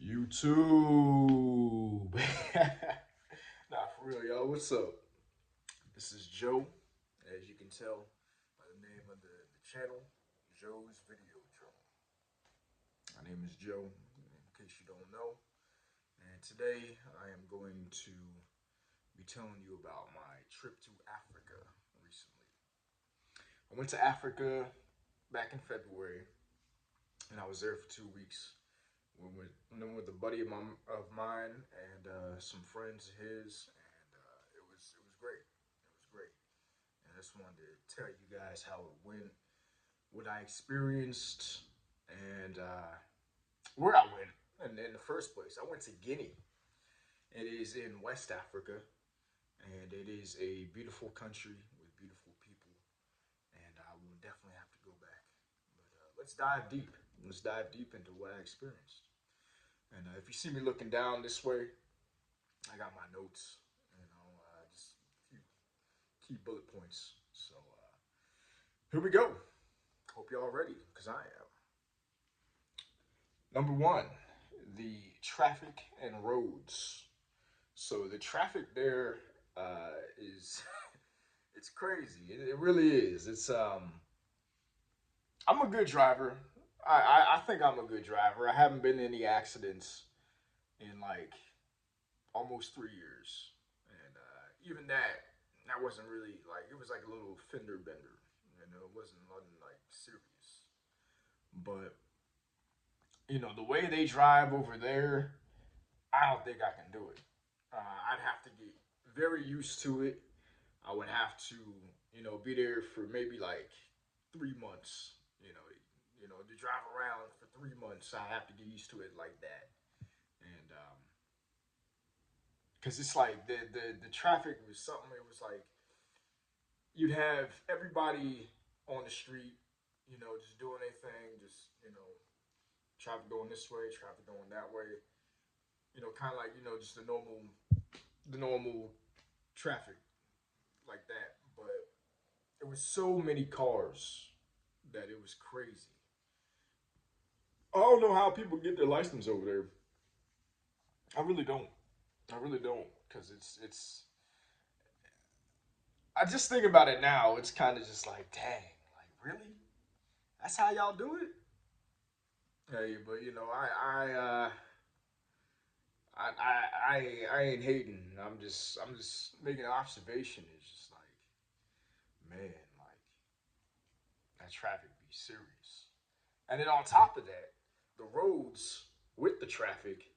YouTube. Nah, for real, y'all. What's up? This is Joe, as you can tell by the name of the channel, Joe's Video Drone. My name is Joe, in case you don't know. And today I am going to be telling you about my trip to Africa recently. I went to Africa back in February, and I was there for 2 weeks. With a buddy of mine and some friends of his, and it was great. It was great, and I just wanted to tell you guys how it went, what I experienced, and where I went. And in the first place, I went to Guinea. It is in West Africa, and it is a beautiful country with beautiful people, and I will definitely have to go back. But let's dive deep. Let's dive deep into what I experienced. And if you see me looking down this way, I got my notes, just a few key bullet points. So here we go. Hope y'all ready, because I am. Number one, the traffic and roads. So the traffic there is it's crazy. It really is. I'm a good driver. I think I'm a good driver. I haven't been in any accidents in like almost 3 years, and even that wasn't really like it was like a little fender bender. It wasn't nothing like serious. But the way they drive over there, I don't think I can do it. I'd have to get very used to it. I would have to be there for maybe like 3 months. To drive around for 3 months, I have to get used to it like that. And because it's like the traffic was something. It was like you'd have everybody on the street, just doing their thing, just traffic going this way, traffic going that way. Kind of like just the normal traffic like that. But there was so many cars that it was crazy. I don't know how people get their license over there. I really don't. I really don't, because I just think about it now. It's kind of just like, dang, like really? That's how y'all do it? Hey, but I ain't hating. I'm just making an observation. It's just like, man, like that traffic be serious. And then on top of that, the roads with the traffic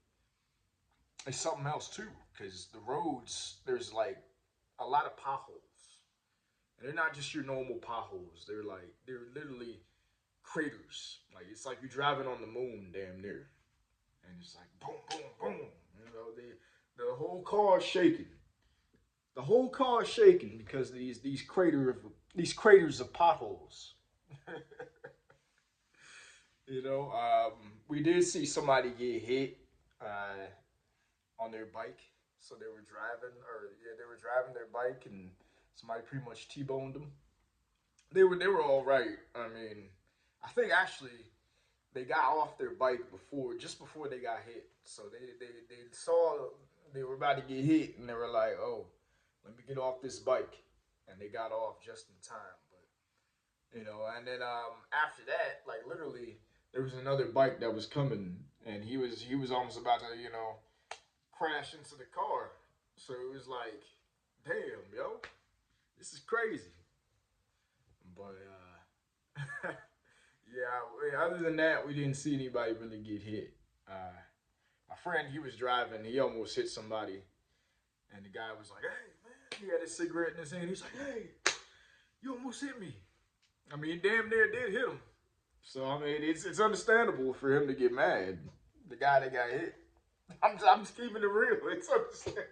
is something else too. Because the roads, there's like a lot of potholes. And they're not just your normal potholes. They're literally craters. Like it's like you're driving on the moon damn near. And it's like boom, boom, boom. The whole car is shaking. The whole car is shaking because of these craters of potholes. We did see somebody get hit uh, on their bike. So they were driving their bike, and somebody pretty much t-boned them. They were all right. I mean, I think actually they got off their bike just before they got hit. So they saw they were about to get hit, and they were like, "Oh, let me get off this bike," and they got off just in time. And then after that, like literally, there was another bike that was coming, and he was almost about to crash into the car. So it was like, damn, yo, this is crazy. But yeah. Other than that, we didn't see anybody really get hit. My friend, he was driving. He almost hit somebody, and the guy was like, "Hey, man!" He had a cigarette in his hand. He's like, "Hey, you almost hit me." I mean, damn near did hit him. So I mean, it's understandable for him to get mad. The guy that got hit. I'm just keeping it real. It's understandable.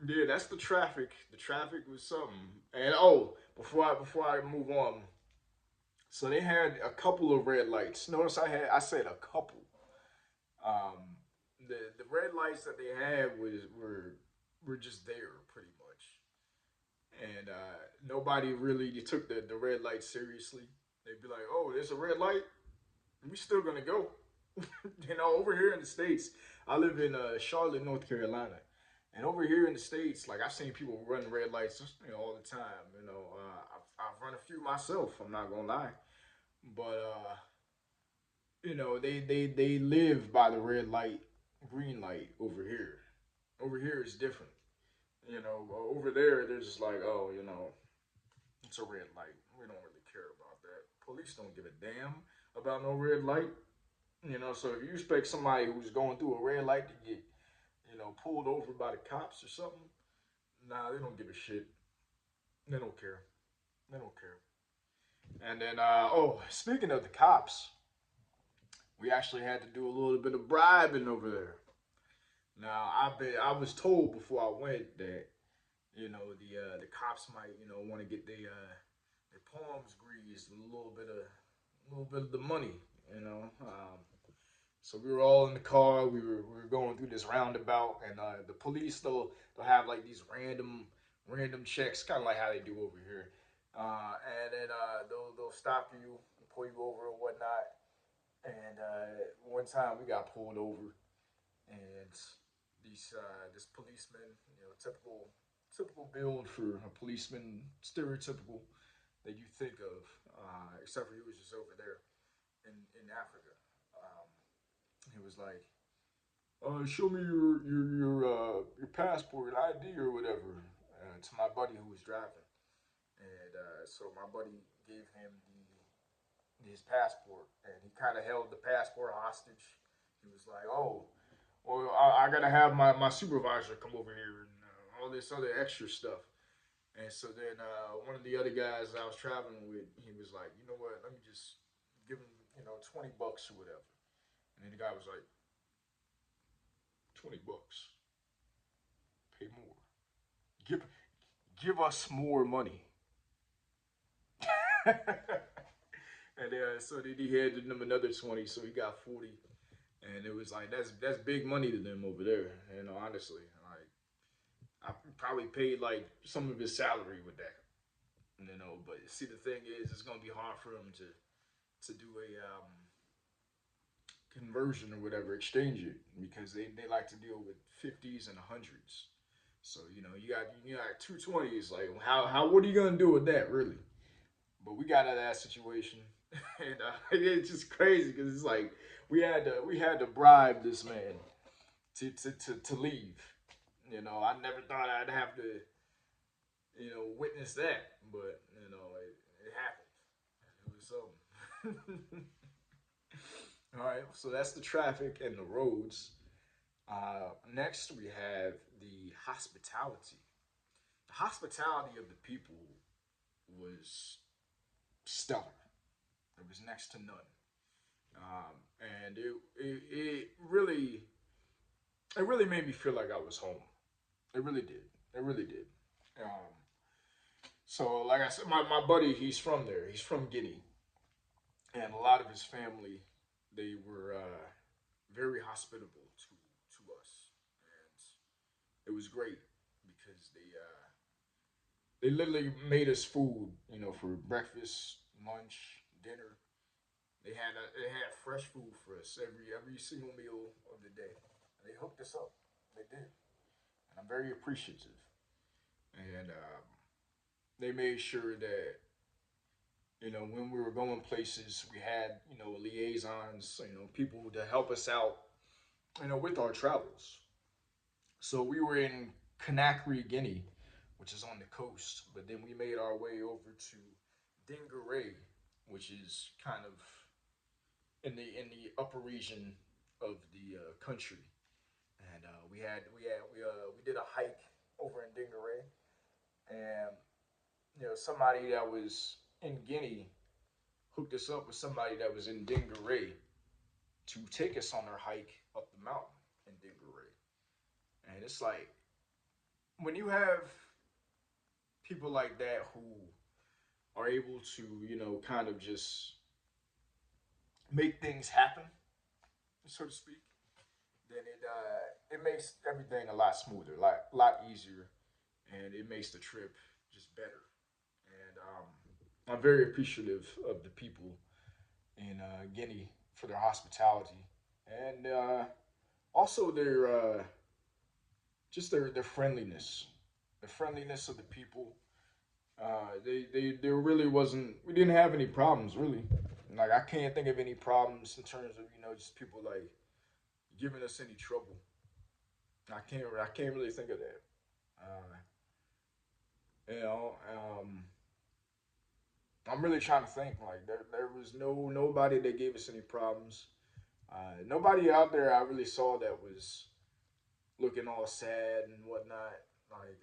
Yeah, that's the traffic. The traffic was something. And before I move on, so they had a couple of red lights. Notice I said a couple. Um, the red lights that they had were just there pretty much, and nobody really took the red light seriously. They'd be like, "Oh, there's a red light. We still gonna go." Over here in the States, I live in Charlotte, North Carolina. And over here in the States, like I've seen people run red lights, all the time. I've run a few myself. I'm not gonna lie, but they live by the red light, green light over here. Over here is different. Over there, they're just like, oh, it's a red light. We don't really care about that. Police don't give a damn about no red light. So if you expect somebody who's going through a red light to get, pulled over by the cops or something, nah, they don't give a shit. They don't care. They don't care. And then, speaking of the cops, we actually had to do a little bit of bribing over there. Now, I was told before I went that the cops might want to get their palms greased, a little bit of the money, you know. So we were all in the car. We were going through this roundabout, and the police they'll have like these random checks, kind of like how they do over here. And then they'll stop you, pull you over or whatnot. And one time we got pulled over, and this policeman, typical build for a policeman, stereotypical that you think of, except for he was just over there in Africa. Um, he was like, "Show me your passport, ID, or whatever," to my buddy who was driving, and so my buddy gave him his passport, and he kind of held the passport hostage. He was like, "Oh, well, I gotta have my supervisor come over here and all this other extra stuff." And so then one of the other guys I was traveling with, he was like, "You know what? Let me just give him, $20 or whatever." And then the guy was like, "$20, pay more. Give give us more money." And so then he handed him another 20, so he got 40. And it was like that's big money to them over there. Honestly, like I probably paid like some of his salary with that. But see, the thing is, it's gonna be hard for him to do a conversion or whatever, exchange it, because they like to deal with 50s and hundreds. So you got 220s. Like how what are you gonna do with that really? But we got out of that situation, and it's just crazy because it's like we had to bribe this man to leave. I never thought I'd have to witness that, but it happened. It was something. All right, so that's the traffic and the roads. Next, we have the hospitality. The hospitality of the people was stellar. It was next to none, and it really made me feel like I was home. It really did. It really did. Um, so, like I said, my buddy, he's from there. He's from Guinea, and a lot of his family, they were very hospitable to us, and it was great because they literally made us food, for breakfast, lunch, dinner. They had fresh food for us every single meal of the day. They hooked us up. They did, and I'm very appreciative. And they made sure that when we were going places, we had liaisons, people to help us out, with our travels. So we were in Conakry, Guinea, which is on the coast, but then we made our way over to Dingaray, which is kind of in the upper region of the country, and we did a hike over in Dingaray, and somebody that was in Guinea hooked us up with somebody that was in Dingaray to take us on our hike up the mountain in Dingaray, and it's like when you have people like that who are able to kind of just make things happen, so to speak, then it makes everything a lot smoother, a lot easier, and it makes the trip just better. And I'm very appreciative of the people in Guinea for their hospitality and also their just their friendliness, the friendliness of the people. There really wasn't. We didn't have any problems really. Like I can't think of any problems in terms of just people like giving us any trouble. I can't really think of that. Uh, you know, I'm really trying to think. Like there was nobody that gave us any problems. Nobody out there I really saw that was looking all sad and whatnot. Like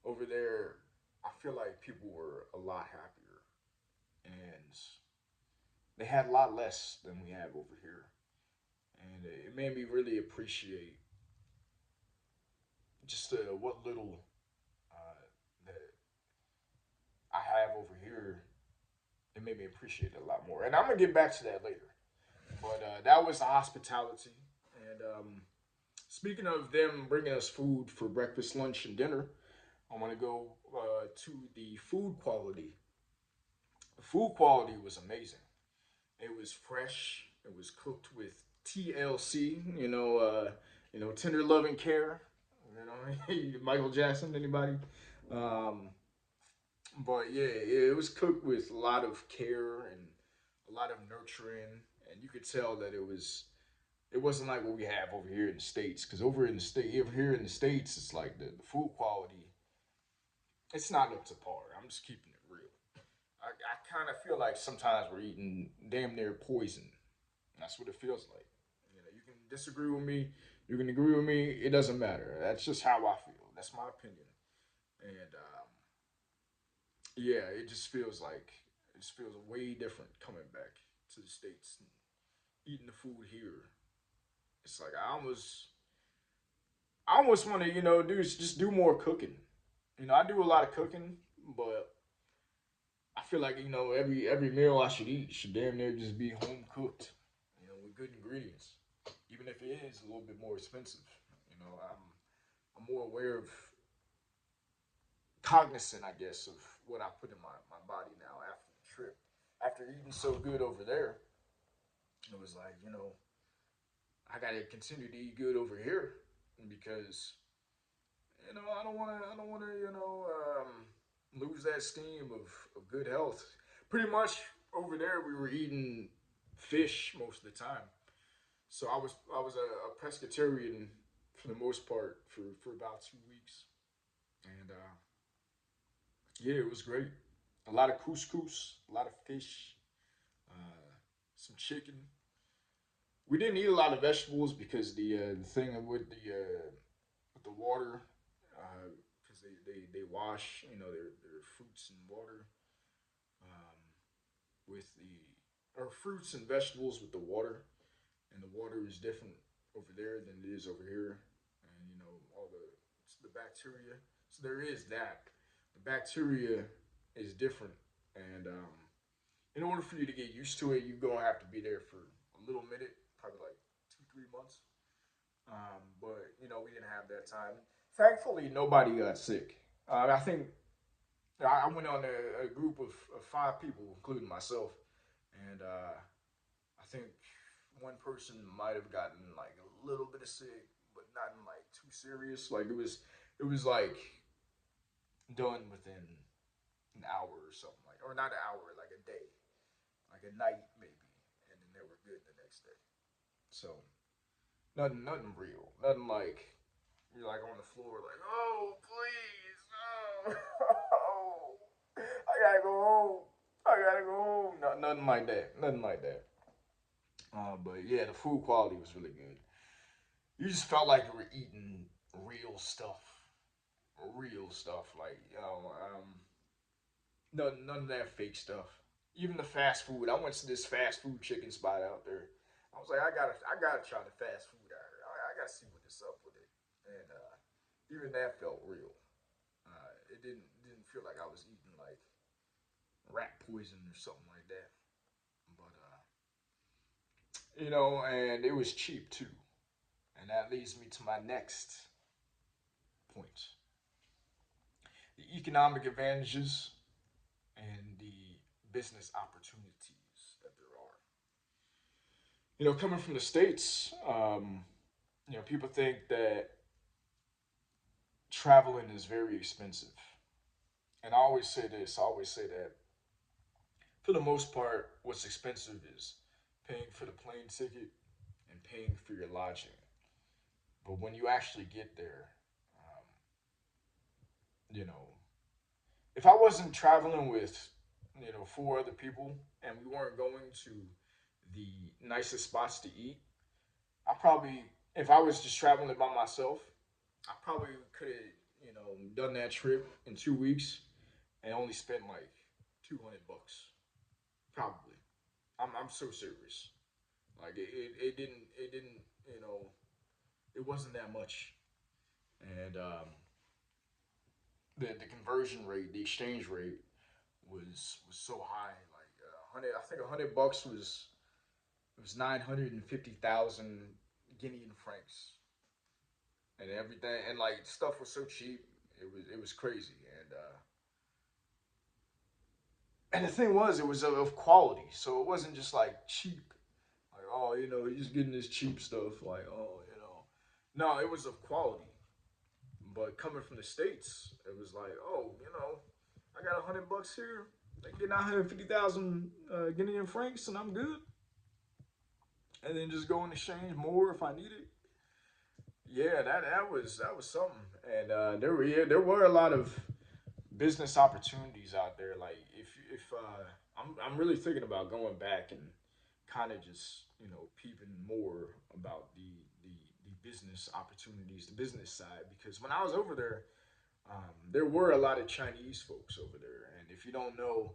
over there, I feel like people were a lot happier and they had a lot less than we have over here, and it made me really appreciate just what little that I have over here. It made me appreciate it a lot more, and I'm gonna get back to that later. But that was the hospitality, and speaking of them bringing us food for breakfast, lunch, and dinner, I want to go to the food quality. The food quality was amazing. It was fresh. It was cooked with TLC. Tender loving care. Michael Jackson. Anybody? Um, but yeah, it was cooked with a lot of care and a lot of nurturing, and you could tell that it wasn't like what we have over here in the states. Because over here in the states, it's like the food quality, it's not up to par. I'm just keeping it real. I kind of feel like sometimes we're eating damn near poison. That's what it feels like. You can disagree with me. You can agree with me. It doesn't matter. That's just how I feel. That's my opinion. And yeah, it just feels way different coming back to the states and eating the food here. It's like I almost want to do more cooking. I do a lot of cooking, but I feel like every meal I should eat should damn near just be home cooked, with good ingredients, even if it is a little bit more expensive. I'm more aware of cognizant, I guess, of what I put in my body now after the trip. After eating so good over there, it was like I gotta continue to eat good over here because I don't want to lose that steam of good health. Pretty much over there, we were eating fish most of the time. So I was a pescatarian for the most part for about 2 weeks, and yeah, it was great. A lot of couscous, a lot of fish, some chicken. We didn't eat a lot of vegetables because the thing with the water, because they wash their fruits in water, um, with the or fruits and vegetables with the water, and the water is different over there than it is over here, and all the bacteria. So there is that. The bacteria is different, and in order for you to get used to it, you're gonna have to be there for a little minute, probably like 2 3 months. But we didn't have that time. Thankfully, nobody got sick. I think I went on a group of 5 people, including myself, and I think one person might have gotten like a little bit of sick, but not like too serious. Like it was like done within an hour or something, like, or not an hour, like a day, like a night maybe, and then they were good the next day. So nothing real, nothing like you're like on the floor, like, oh please, oh, I gotta go home, I gotta go home. Nothing like that, nothing like that. But yeah, the food quality was really good. You just felt like you were eating real stuff. Like none of that fake stuff. Even the fast food. I went to this fast food chicken spot out there. I was like, I gotta try the fast food out here. I gotta see what is up with it. And even that felt real. It didn't feel like I was eating like rat poison or something like that. But and it was cheap too. And that leads me to my next point: the economic advantages business opportunities that there are. You know, coming from the States, you know, people think that traveling is very expensive. And I always say this, I always say that for the most part, what's expensive is paying for the plane ticket and paying for your lodging. But when you actually get there, um, you know, if I wasn't traveling with, you know, four other people and we weren't going to the nicest spots to eat, I probably, if I was just traveling by myself, I probably could have, you know, done that trip in 2 weeks and only spent like $200. Probably. I'm so serious. Like it didn't you know it wasn't that much, and the conversion rate, the exchange rate was so high. Like 100, I think $100 was 950,000 Guinean francs, and everything, and like stuff was so cheap. It was crazy, and the thing was, it was of quality, so it wasn't just like cheap. Like, oh, you know, he's getting this cheap stuff. Like, oh, you know, no, it was of quality. But coming from the states, it was like, oh, you know, I got $100 here. I can get 950,000 Guinean francs, and I'm good. And then just go and exchange more if I need it. Yeah, that was something. And there were a lot of business opportunities out there. Like if I'm really thinking about going back and kind of just peeping more about the business opportunities, the business side, because when I was over there, there were a lot of Chinese folks over there, and if you don't know,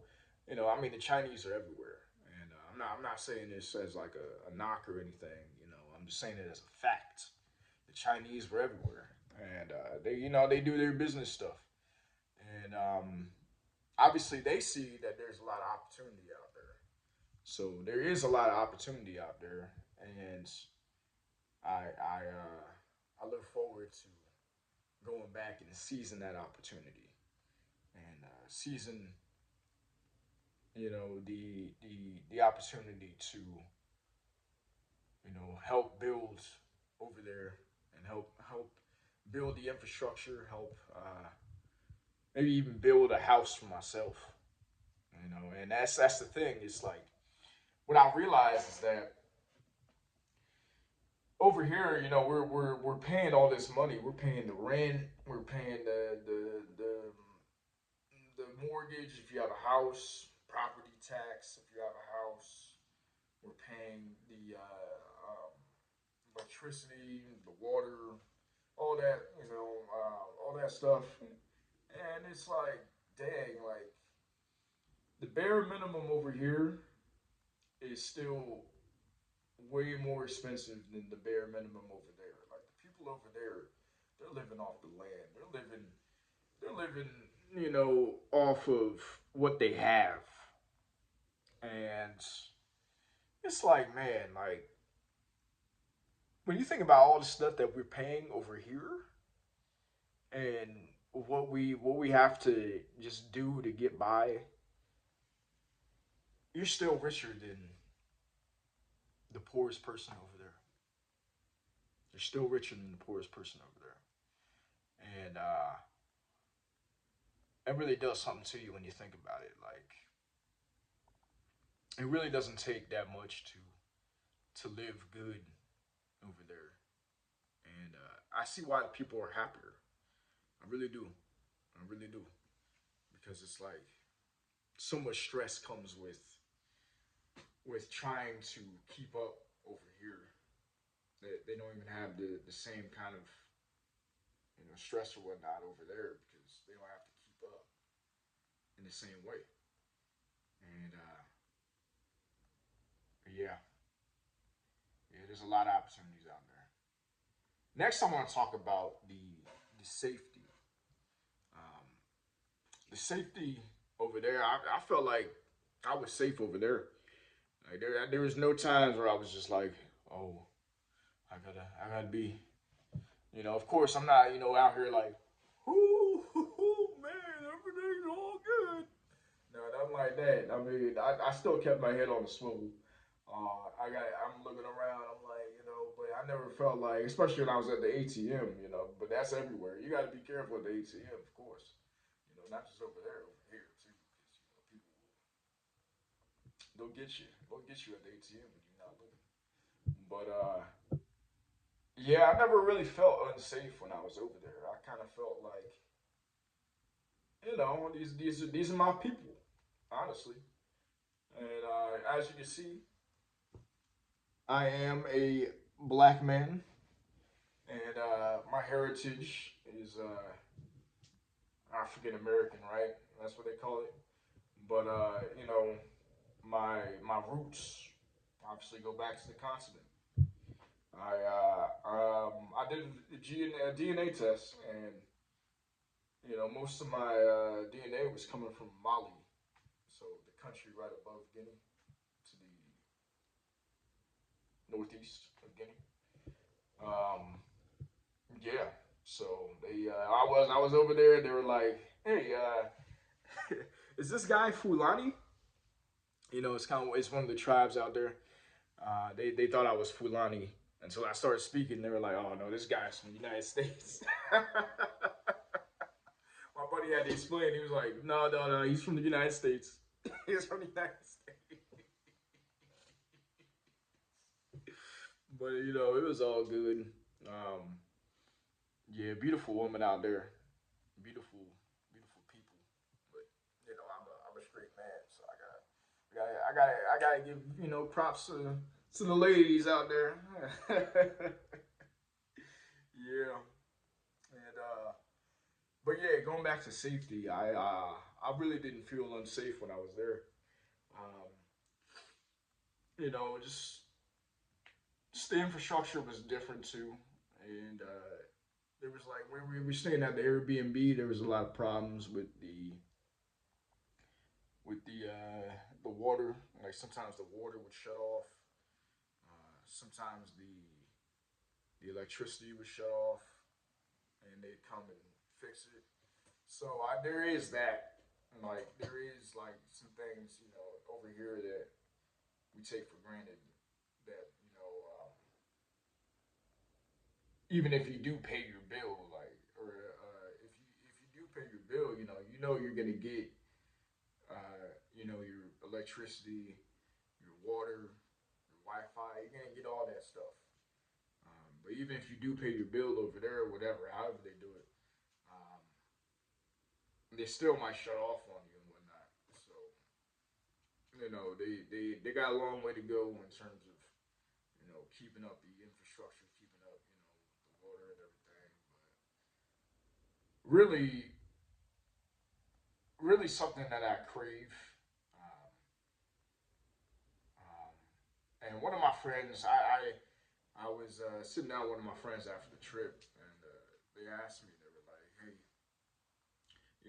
I mean, the Chinese are everywhere, and I'm not saying this as like a knock or anything. I'm just saying it as a fact. The Chinese were everywhere, and they do their business stuff, and obviously they see that there's a lot of opportunity out there. So there is a lot of opportunity out there, and I look forward to going back and seizing that opportunity and seizing the opportunity to help build over there and help build the infrastructure, help maybe even build a house for myself. And that's the thing. It's like what I realized is that over here, we're paying all this money. We're paying the rent. We're paying the mortgage if you have a house, property tax if you have a house. We're paying the electricity, the water, all that, all that stuff. And it's like, dang, like the bare minimum over here is still way more expensive than the bare minimum over there. Like the people over there, they're living off the land. They're living, off of what they have. And it's like, man, like when you think about all the stuff that we're paying over here and what we have to just do to get by, you're still richer than the poorest person over there. You're still richer than the poorest person over there. And it really does something to you when you think about it. Like it really doesn't take that much to live good over there. And I see why the people are happier. I really do. I really do. Because it's like so much stress comes with trying to keep up over here. They don't even have the same kind of stress or whatnot over there because they don't have to keep up in the same way. And yeah, yeah, there's a lot of opportunities out there. Next, I want to talk about the safety. Um, the safety over there. I felt like I was safe over there. Like there was no times where I was just like, oh, I gotta be. Of course, I'm not out here like, ooh, man, everything's all good. No, nothing like that. I mean, I still kept my head on the swivel. I'm looking around. I'm like, but I never felt like, especially when I was at the ATM, But that's everywhere. You got to be careful at the ATM, of course. Not just over there, over here too, because people they'll get you. They'll get you at the ATM when you're not looking. But yeah, I never really felt unsafe when I was over there. I kind of felt like, these are my people, honestly. And as you can see, I am a black man, and my heritage is African American, right? That's what they call it. But my roots obviously go back to the continent. I did a DNA test, and most of my DNA was coming from Mali, so the country right above Guinea to the northeast of Guinea. Um, yeah, so I was over there. They were like, "Hey, is this guy Fulani?" It's one of the tribes out there. They thought I was Fulani until I started speaking. They were like, "Oh no, this guy's from the United States." My buddy had to explain. He was like, "No, no, no, he's from the United States. He's from the United States." But it was all good. Um, yeah, beautiful woman out there, beautiful, beautiful people. But I'm a straight man, so I gotta give props to the ladies out there. Yeah, and but yeah, going back to safety, I really didn't feel unsafe when I was there. Um, just the infrastructure was different too, and there was like when we were staying at the Airbnb, there was a lot of problems with the water. Like sometimes the water would shut off. Sometimes the electricity would shut off, and they'd come and fix it. So there is that. Like there is like some things over here that we take for granted. That even if you do pay your bill, like or if you do pay your bill, you're gonna get your electricity, your water, your Wi-Fi. You're gonna get all that stuff. But even if you do pay your bill over there or whatever, however they do it, um, they still might shut off on you and whatnot. So they got a long way to go in terms of keeping up the infrastructure, keeping up the water and everything. But really, really something that I crave. Um, um, and one of my friends, I was sitting down with one of my friends after the trip, and they asked me, they were like, "Hey,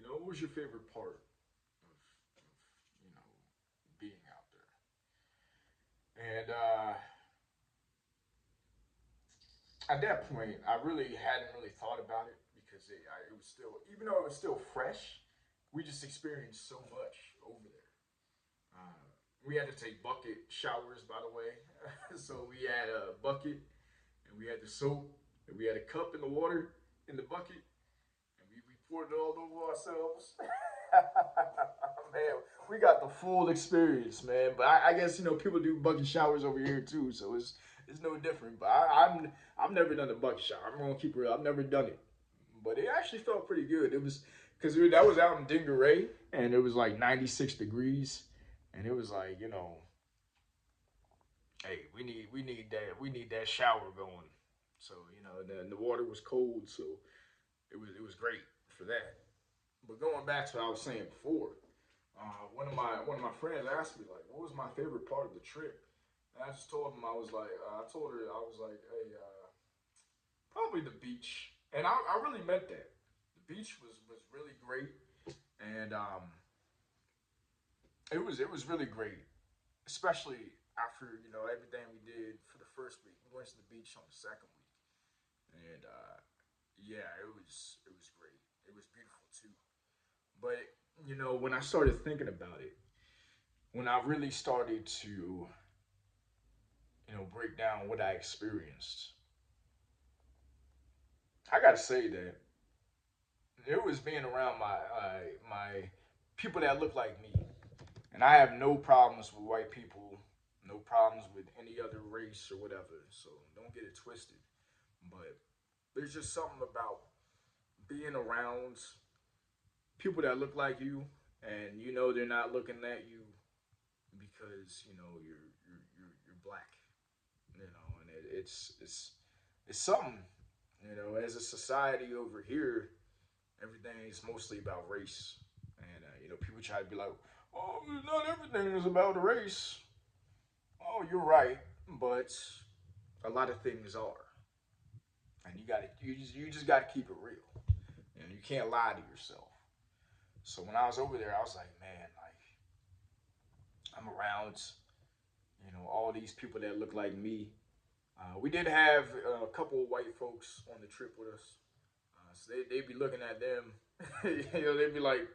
what was your favorite part of being out there?" And at that point, I really hadn't really thought about it because it was still, even though it was still fresh, we just experienced so much over there. We had to take bucket showers, by the way. So we had a bucket, and we had the soap, and we had a cup in the water in the bucket, and we poured it all over ourselves. Man, we got the full experience, man. But I guess people do bucket showers over here too, so it's no different. But I've never done a bucket shower. I'm gonna keep it real. I've never done it, but it actually felt pretty good. It was because that was out in Dingeray, and it was like 96 degrees, and it was like hey, we need that shower going. So the water was cold, so it was great for that. But going back to what I was saying before, one of my friends asked me like, what was my favorite part of the trip? And I just told him I told her I was like, hey, probably the beach, and I really meant that. The beach was really great, and it was really great, especially after everything we did for the first week. We went to the beach on the second week, and yeah, it was great. It was beautiful too. But you know, when I started thinking about it, when I really started to, break down what I experienced, I gotta say that it was being around my people that look like me, and I have no problems with white people, no problems with any other race or whatever. So don't get it twisted. But there's just something about being around people that look like you, and you know they're not looking at you because you're black, and it's something. As a society over here, everything is mostly about race, and people try to be like, "Oh, not everything is about race." Oh, you're right, but a lot of things are, and you just got to keep it real. You can't lie to yourself. So when I was over there, I was like, man, like I'm around, all these people that look like me. We did have a couple of white folks on the trip with us, so they'd be looking at them, they'd be like,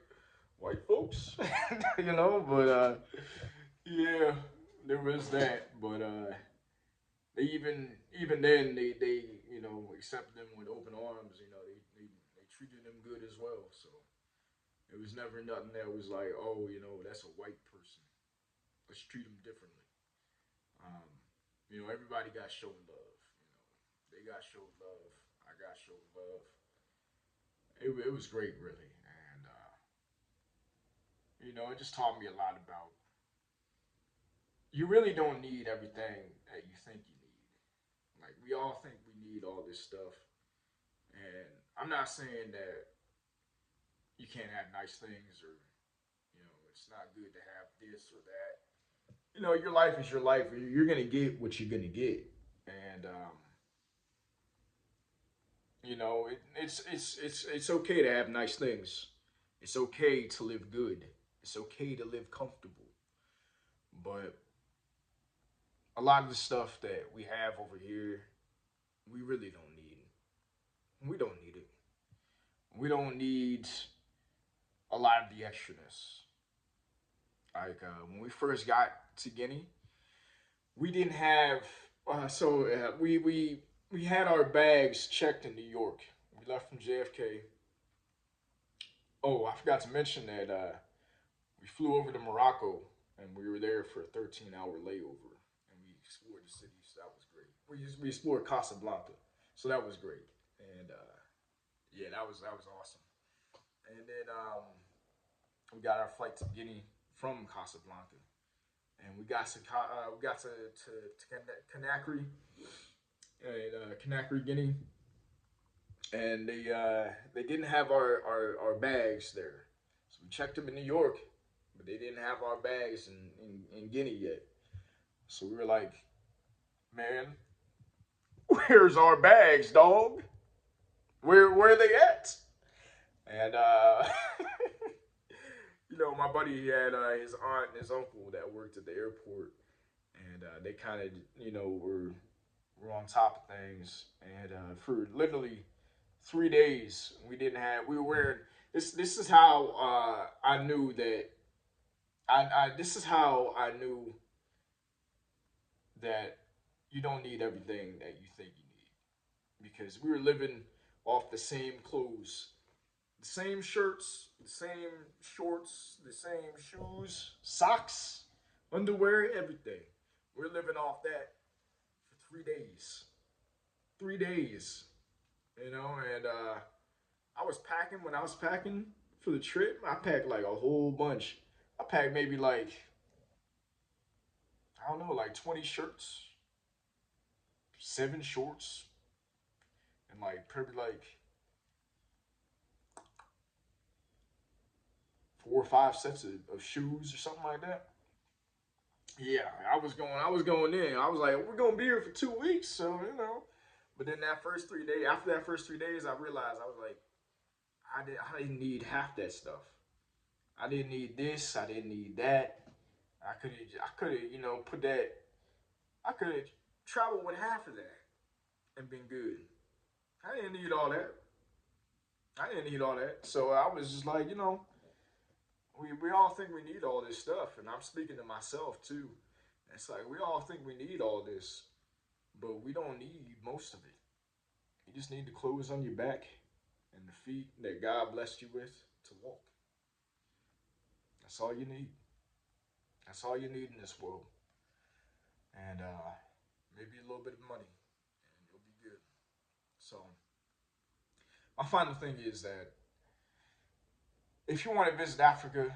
white folks, But yeah, there was that. But they even then they accepted them with open arms. They treated them good as well. So it was never nothing that was like, oh, that's a white person. Let's treat them differently. Um, everybody got shown love. They got showed love. I got showed love. It was great, really, and it just taught me a lot about you really don't need everything that you think you need. Like we all think we need all this stuff, and I'm not saying that you can't have nice things or it's not good to have this or that. Your life is your life. You're gonna get what you're gonna get, and it's okay to have nice things. It's okay to live good. It's okay to live comfortable. But a lot of the stuff that we have over here, we really don't need. We don't need it. We don't need a lot of the extraness. Like when we first got to Guinea, we didn't have. We had our bags checked in New York. We left from JFK. Oh, I forgot to mention that we flew over to Morocco and we were there for a 13-hour layover and we explored the city. So that was great. We explored Casablanca, so that was great. And yeah, that was awesome. And then we got our flight to Guinea from Casablanca, and we got to Conakry, Conakry, Guinea, and they didn't have our bags there, so we checked them in New York, but they didn't have our bags in Guinea yet. So we were like, man, where's our bags, dog? Where are they at? And my buddy, he had his aunt and his uncle that worked at the airport, and they kind of were on top of things. And for literally 3 days, we were wearing this. This is how I knew that this is how I knew that you don't need everything that you think you need, because we were living off the same clothes, the same shirts, the same shorts, the same shoes, socks, underwear, everything. We're living off that for 3 days. 3 days, and I was packing when I was packing for the trip. I packed like a whole bunch. I packed maybe like, I don't know, like 20 shirts, 7 shorts, and like probably like 4 or 5 sets of shoes or something like that. Yeah, I was going in. I was like, we're gonna be here for 2 weeks, so. But then after that first 3 days, I realized I was like, I didn't need half that stuff. I didn't need this. I didn't need that. I could have put that. I could have traveled with half of that and been good. I didn't need all that. I didn't need all that. So I was just like, we all think we need all this stuff, and I'm speaking to myself too. It's like we all think we need all this, but we don't need most of it. You just need the clothes on your back and the feet that God blessed you with to walk. That's all you need. That's all you need in this world. And maybe a little bit of money, and you'll be good. So, my final thing is that if you want to visit Africa,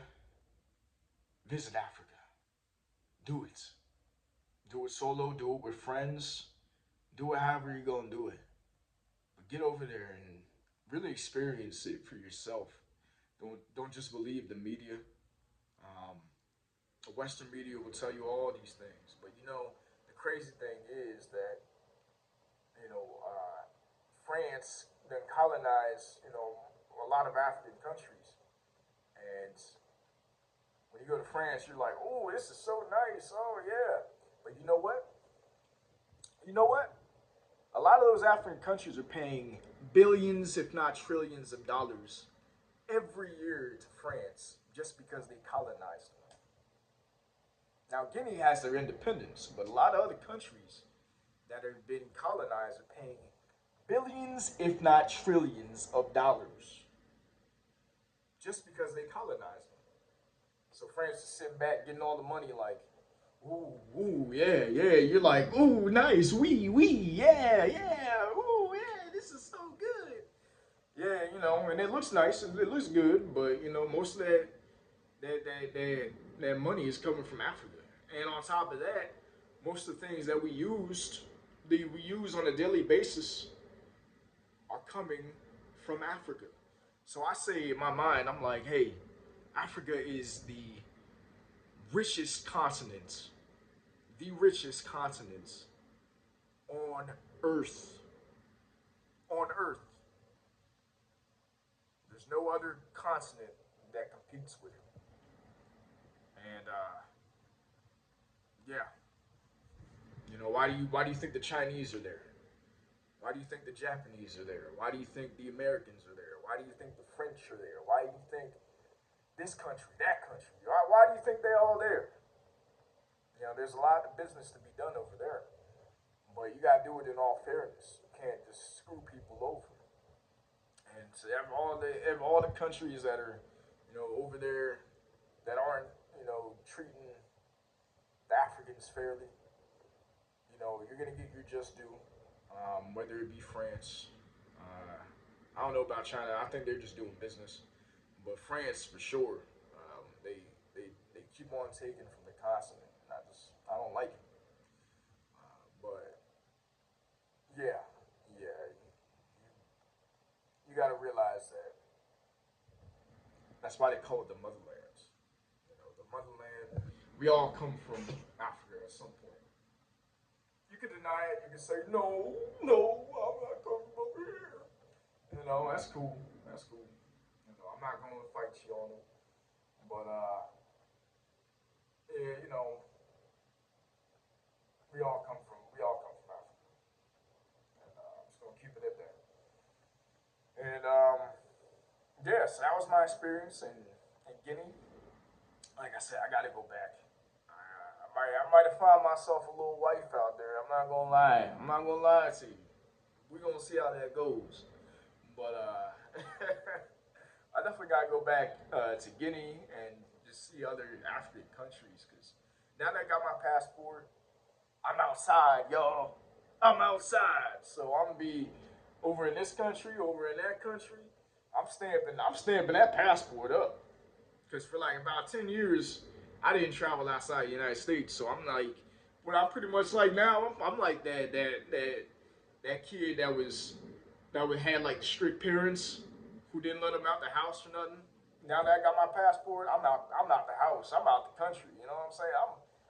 visit Africa. Do it. Do it solo, do it with friends, do it however you're going to do it. But get over there and really experience it for yourself. Don't just believe the media. Um, the Western media will tell you all these things, but the crazy thing is that France then colonized a lot of African countries, and when you go to France, you're like, oh, this is so nice. Oh yeah, but you know what? You know what? A lot of those African countries are paying billions, if not trillions, of dollars every year to France just because they colonized them. Now, Guinea has their independence, but a lot of other countries that have been colonized are paying billions, if not trillions, of dollars just because they colonized them. So France is sitting back getting all the money like, ooh, ooh, yeah, yeah. You're like, ooh, nice, yeah, yeah, ooh, yeah, this is so good. Yeah, and it looks nice, it looks good, but most of that money is coming from Africa. And on top of that, most of the things that we use on a daily basis, are coming from Africa. So I say in my mind, I'm like, hey, Africa is richest continent, the richest continent on Earth. On Earth, there's no other continent that competes with it. And yeah, why do you think the Chinese are there? Why do you think the Japanese are there? Why do you think the Americans are there? Why do you think the French are there? Why do you think this country, that country? Why do you think they're all there? There's a lot of business to be done over there, but you gotta do it in all fairness. You can't just screw people over. And so all the countries that are, over there that aren't, treating the Africans fairly, you're gonna get your just due. Whether it be France, I don't know about China. I think they're just doing business, but France for sure. They keep on taking from the continent, and I don't like it. But yeah, yeah, you got to realize that that's why they call it the motherland. The motherland. We all come from Africa at some point. You can deny it. You can say no, no, I'm not coming from over here. That's cool. That's cool. I'm not going to fight you on it. But yeah, we all come from Africa, and I'm just gonna keep it at that. And yes, that was my experience in Guinea. Like I said, I gotta go back. I might have found myself a little wife out there. I'm not gonna lie. I'm not gonna lie to you. We're gonna see how that goes. But I definitely gotta go back to Guinea and just see other African countries because now that I got my passport, I'm outside, y'all. I'm outside. So I'm gonna be over in this country, over in that country. I'm stamping that passport up. Because for like about 10 years, I didn't travel outside the United States. So I'm like, what I'm pretty much like now, I'm like that kid that had like strict parents who didn't let him out the house or nothing. Now that I got my passport, I'm out the house. I'm out the country. You know what I'm saying?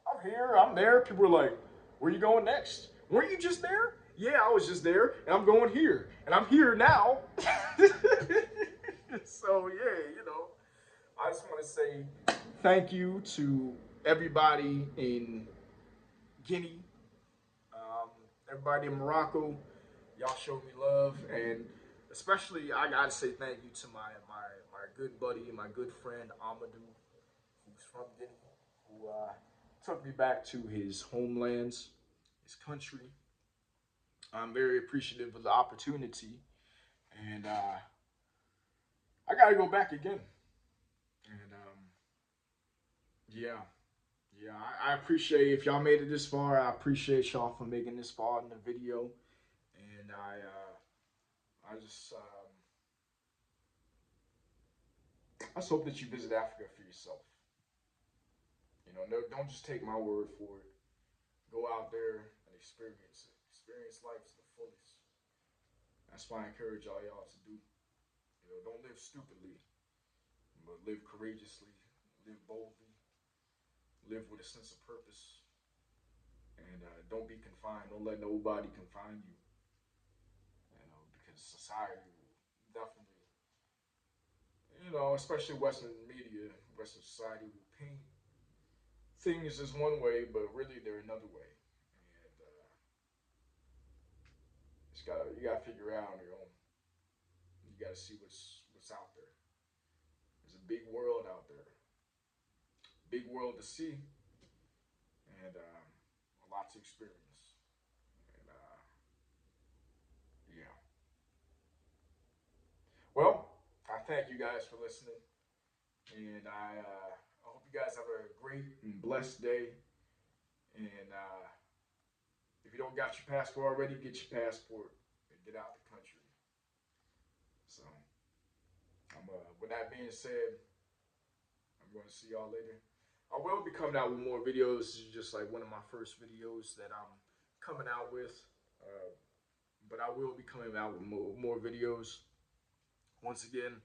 I'm here, I'm there. People are like, where are you going next? Weren't you just there? Yeah, I was just there, and I'm going here, and I'm here now. So yeah, I just want to say thank you to everybody in Guinea, um, everybody in Morocco. Y'all showed me love, and especially I gotta say thank you to my good buddy, my good friend Amadou. from Guinea, who took me back to his homelands, his country. I'm very appreciative of the opportunity, and I got to go back again. And yeah, yeah, I appreciate if y'all made it this far. I appreciate y'all for making this far in the video, and I just hope that you visit Africa for yourself. You know, no, don't just take my word for it. Go out there and experience it. Experience life to the fullest. That's what I encourage all y'all to do. You know, don't live stupidly, but live courageously, live boldly, live with a sense of purpose, and don't be confined. Don't let nobody confine you. You know, because society will definitely, you know, especially Western media, Western society will paint things as one way, but really they're another way. And you gotta figure it out on your own. You gotta see what's out there. There's a big world out there, big world to see, and a lot to experience. And yeah, well, I thank you guys for listening, and I hope you guys have a great and blessed day. And if you don't got your passport already, get your passport and get out the country. So, with that being said, I'm going to see y'all later. I will be coming out with more videos. This is just like one of my first videos that I'm coming out with. Uh, but I will be coming out with more videos. Once again,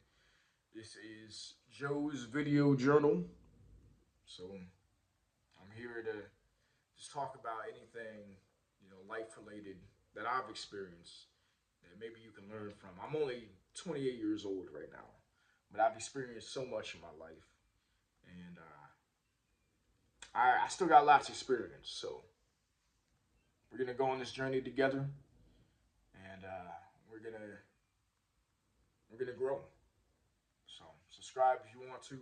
this is Joe's Video Journal. So I'm here to just talk about anything, you know, life related that I've experienced that maybe you can learn from. I'm only 28 years old right now, but I've experienced so much in my life. And I still got lots of experience. So we're going to go on this journey together. And we're going to grow. So subscribe if you want to,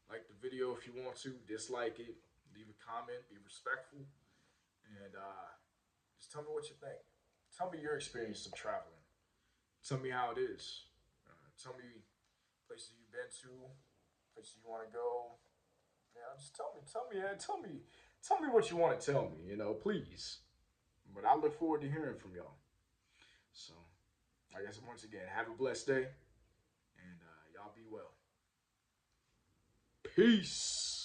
like the video if you want to, dislike it, leave a comment, be respectful, and just tell me what you think. Tell me your experience of traveling. Tell me how it is. Tell me places you've been to, places you want to go. Yeah, just tell me what you want to tell me. You know, please. But I look forward to hearing from y'all. So, I guess once again, have a blessed day, and y'all be well. Peace.